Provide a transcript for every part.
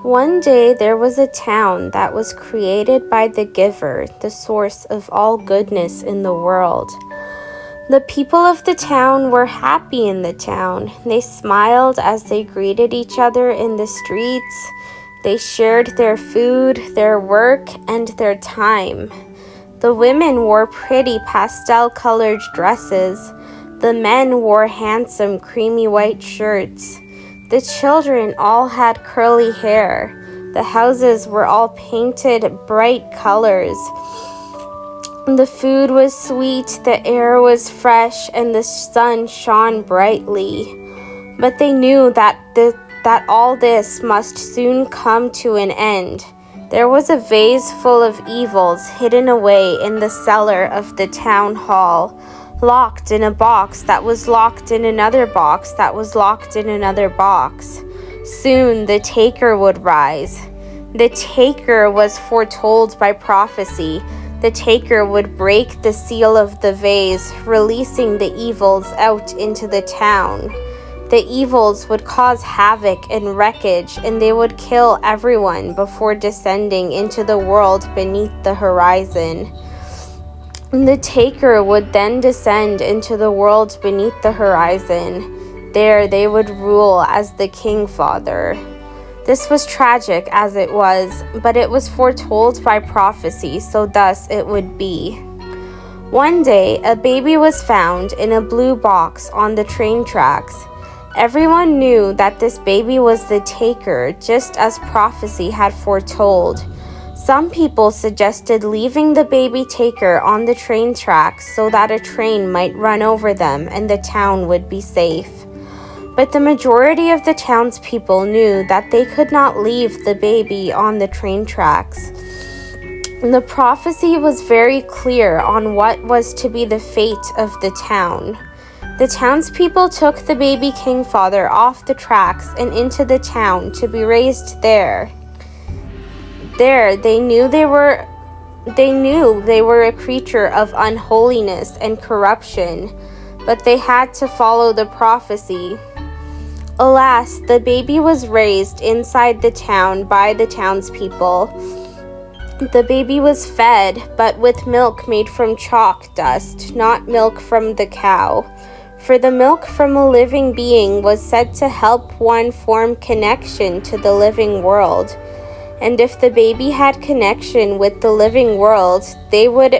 One day there was a town that was created by the Giver, the source of all goodness in the world. The people of the town were happy in the town. They smiled as they greeted each other in the streets. They shared their food, their work, and their time. The women wore pretty pastel-colored dresses. The men wore handsome creamy white shirts. The children all had curly hair. The houses were all painted bright colors. The food was sweet, the air was fresh, and the sun shone brightly. But they knew that all this must soon come to an end. There was a vase full of evils hidden away in the cellar of the town hall, locked in a box that was locked in another box that was locked in another box. Soon the taker would rise. The taker was foretold by prophecy. The taker would break the seal of the vase, releasing the evils out into the town. The evils would cause havoc and wreckage, and they would kill everyone before descending into the world beneath the horizon. The taker would then descend into the world beneath the horizon. There they would rule as the King Father. This was tragic as it was, but it was foretold by prophecy, so thus it would be. One day, a baby was found in a blue box on the train tracks. Everyone knew that this baby was the taker, just as prophecy had foretold. Some people suggested leaving the baby taker on the train tracks so that a train might run over them and the town would be safe. But the majority of the townspeople knew that they could not leave the baby on the train tracks. The prophecy was very clear on what was to be the fate of the town. The townspeople took the baby King Father off the tracks and into the town to be raised there. There, they knew they were a creature of unholiness and corruption, but they had to follow the prophecy. Alas, the baby was raised inside the town by the townspeople. The baby was fed, but with milk made from chalk dust, not milk from the cow. For the milk from a living being was said to help one form connection to the living world. And if the baby had connection with the living world, they would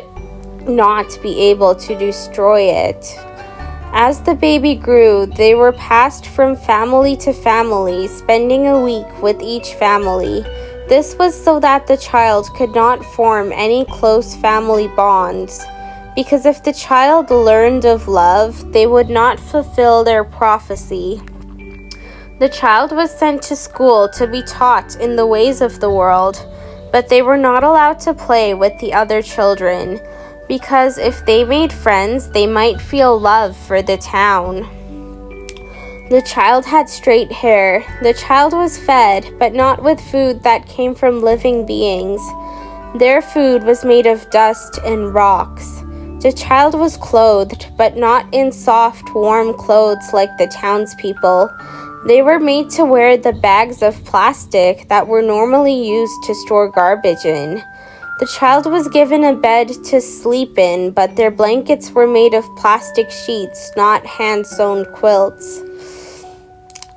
not be able to destroy it. As the baby grew, they were passed from family to family, spending a week with each family. This was so that the child could not form any close family bonds. Because if the child learned of love, they would not fulfill their prophecy. The child was sent to school to be taught in the ways of the world, but they were not allowed to play with the other children, because if they made friends, they might feel love for the town. The child had straight hair. The child was fed, but not with food that came from living beings. Their food was made of dust and rocks. The child was clothed, but not in soft, warm clothes like the townspeople. They were made to wear the bags of plastic that were normally used to store garbage in. The child was given a bed to sleep in, but their blankets were made of plastic sheets, not hand-sewn quilts.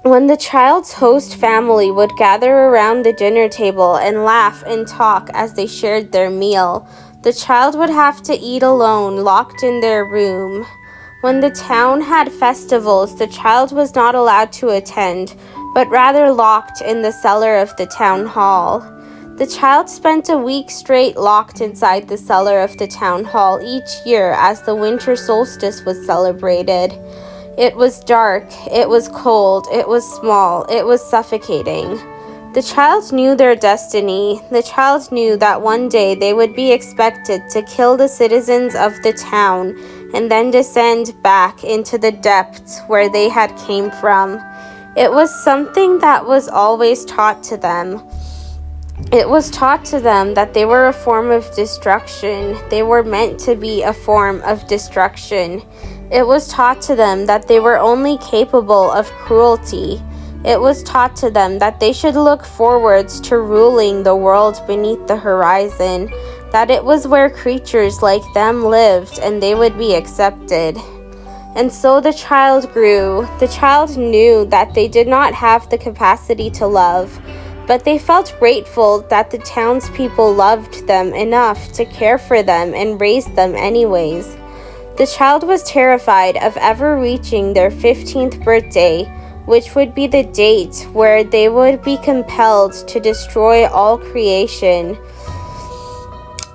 When the child's host family would gather around the dinner table and laugh and talk as they shared their meal, the child would have to eat alone, locked in their room. When the town had festivals, the child was not allowed to attend, but rather locked in the cellar of the town hall. The child spent a week straight locked inside the cellar of the town hall each year as the winter solstice was celebrated. It was dark, it was cold, it was small, it was suffocating. The child knew their destiny. The child knew that one day they would be expected to kill the citizens of the town and then descend back into the depths where they had came from. It was something that was always taught to them. It was taught to them that they were a form of destruction. They were meant to be a form of destruction. It was taught to them that they were only capable of cruelty. It was taught to them that they should look forwards to ruling the world beneath the horizon, that it was where creatures like them lived and they would be accepted. And so the child grew. The child knew that they did not have the capacity to love, but they felt grateful that the townspeople loved them enough to care for them and raise them anyways. The child was terrified of ever reaching their 15th birthday, which would be the date where they would be compelled to destroy all creation.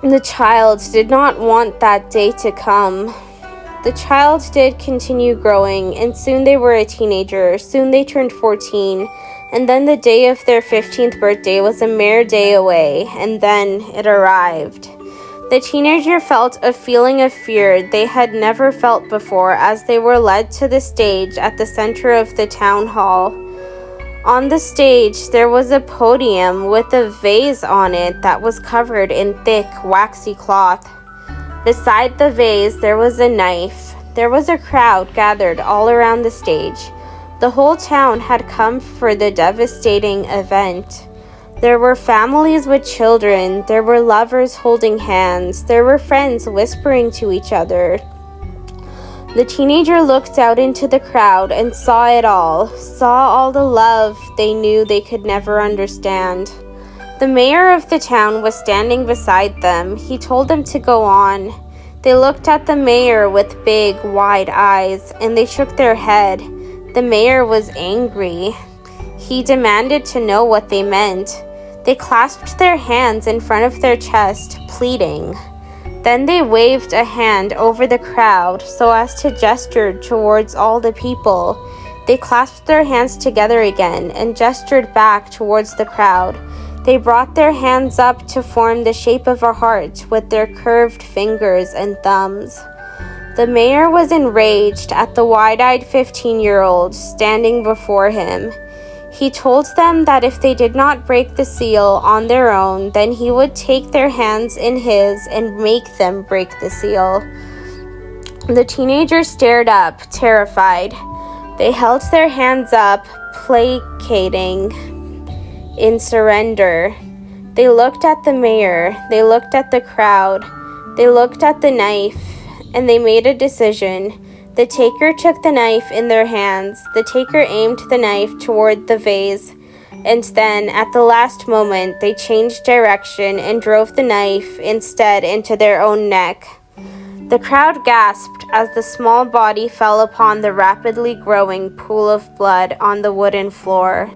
The child did not want that day to come. The child did continue growing, and soon they were a teenager. Soon they turned 14, and then the day of their 15th birthday was a mere day away, and then it arrived. The teenager felt a feeling of fear they had never felt before as they were led to the stage at the center of the town hall. On the stage, there was a podium with a vase on it that was covered in thick, waxy cloth. Beside the vase, there was a knife. There was a crowd gathered all around the stage. The whole town had come for the devastating event. There were families with children. There were lovers holding hands. There were friends whispering to each other. The teenager looked out into the crowd and saw it all, saw all the love they knew they could never understand. The mayor of the town was standing beside them. He told them to go on. They looked at the mayor with big, wide eyes, and they shook their head. The mayor was angry. He demanded to know what they meant. They clasped their hands in front of their chest, pleading. Then they waved a hand over the crowd so as to gesture towards all the people. They clasped their hands together again and gestured back towards the crowd. They brought their hands up to form the shape of a heart with their curved fingers and thumbs. The mayor was enraged at the wide-eyed 15-year-old standing before him. He told them that if they did not break the seal on their own, then he would take their hands in his and make them break the seal. The teenagers stared up, terrified. They held their hands up, placating in surrender. They looked at the mayor, they looked at the crowd, they looked at the knife, and they made a decision. The taker took the knife in their hands. The taker aimed the knife toward the vase, and then, at the last moment, they changed direction and drove the knife instead into their own neck. The crowd gasped as the small body fell upon the rapidly growing pool of blood on the wooden floor.